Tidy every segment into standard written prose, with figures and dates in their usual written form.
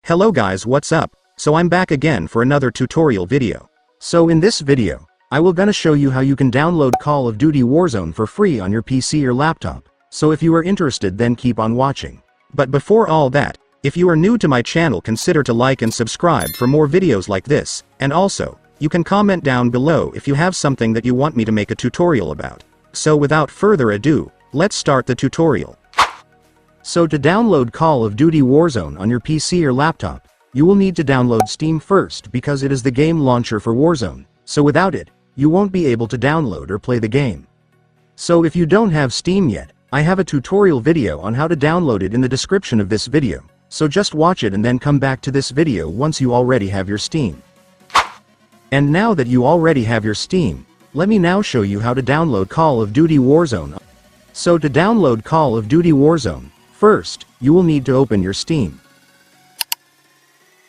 Hello guys, what's up? So I'm back again for another tutorial video. So in this video, I will gonna show you how you can download Call of Duty Warzone for free on your PC or laptop. So if you are interested, then keep on watching. But before all that, if you are new to my channel, consider to like and subscribe for more videos like this, and also, you can comment down below if you have something that you want me to make a tutorial about. So without further ado, let's start the tutorial. So to download Call of Duty Warzone on your PC or laptop, you will need to download Steam first because it is the game launcher for Warzone, so without it, you won't be able to download or play the game. So if you don't have Steam yet, I have a tutorial video on how to download it in the description of this video, so just watch it and then come back to this video once you already have your Steam. And now that you already have your Steam, let me now show you how to download Call of Duty Warzone. So to download Call of Duty Warzone, first, you will need to open your Steam.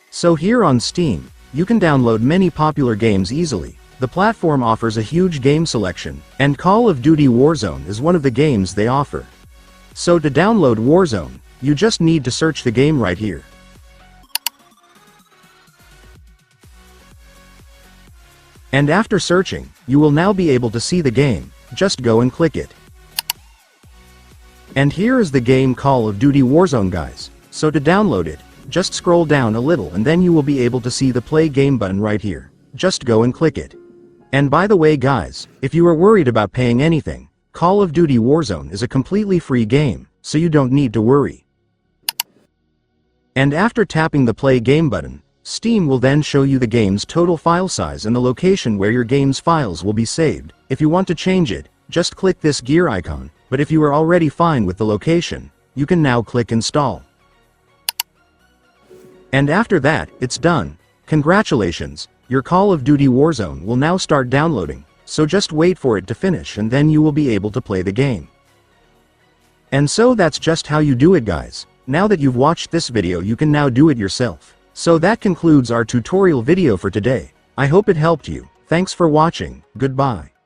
So here on Steam, you can download many popular games easily. The platform offers a huge game selection, and Call of Duty Warzone is one of the games they offer. So to download Warzone, you just need to search the game right here. And after searching, you will now be able to see the game. Just go and click it. And here is the game Call of Duty Warzone, guys. So to download it, just scroll down a little and then you will be able to see the play game button right here. Just go and click it. And by the way guys, if you are worried about paying anything, Call of Duty Warzone is a completely free game, so you don't need to worry. And after tapping the play game button, Steam will then show you the game's total file size and the location where your game's files will be saved. If you want to change it, just click this gear icon. But if you are already fine with the location, you can now click install. And after that, it's done. Congratulations, your Call of Duty Warzone will now start downloading, so just wait for it to finish and then you will be able to play the game. And so that's just how you do it guys. Now that you've watched this video, you can now do it yourself. So that concludes our tutorial video for today. I hope it helped you. Thanks for watching, goodbye.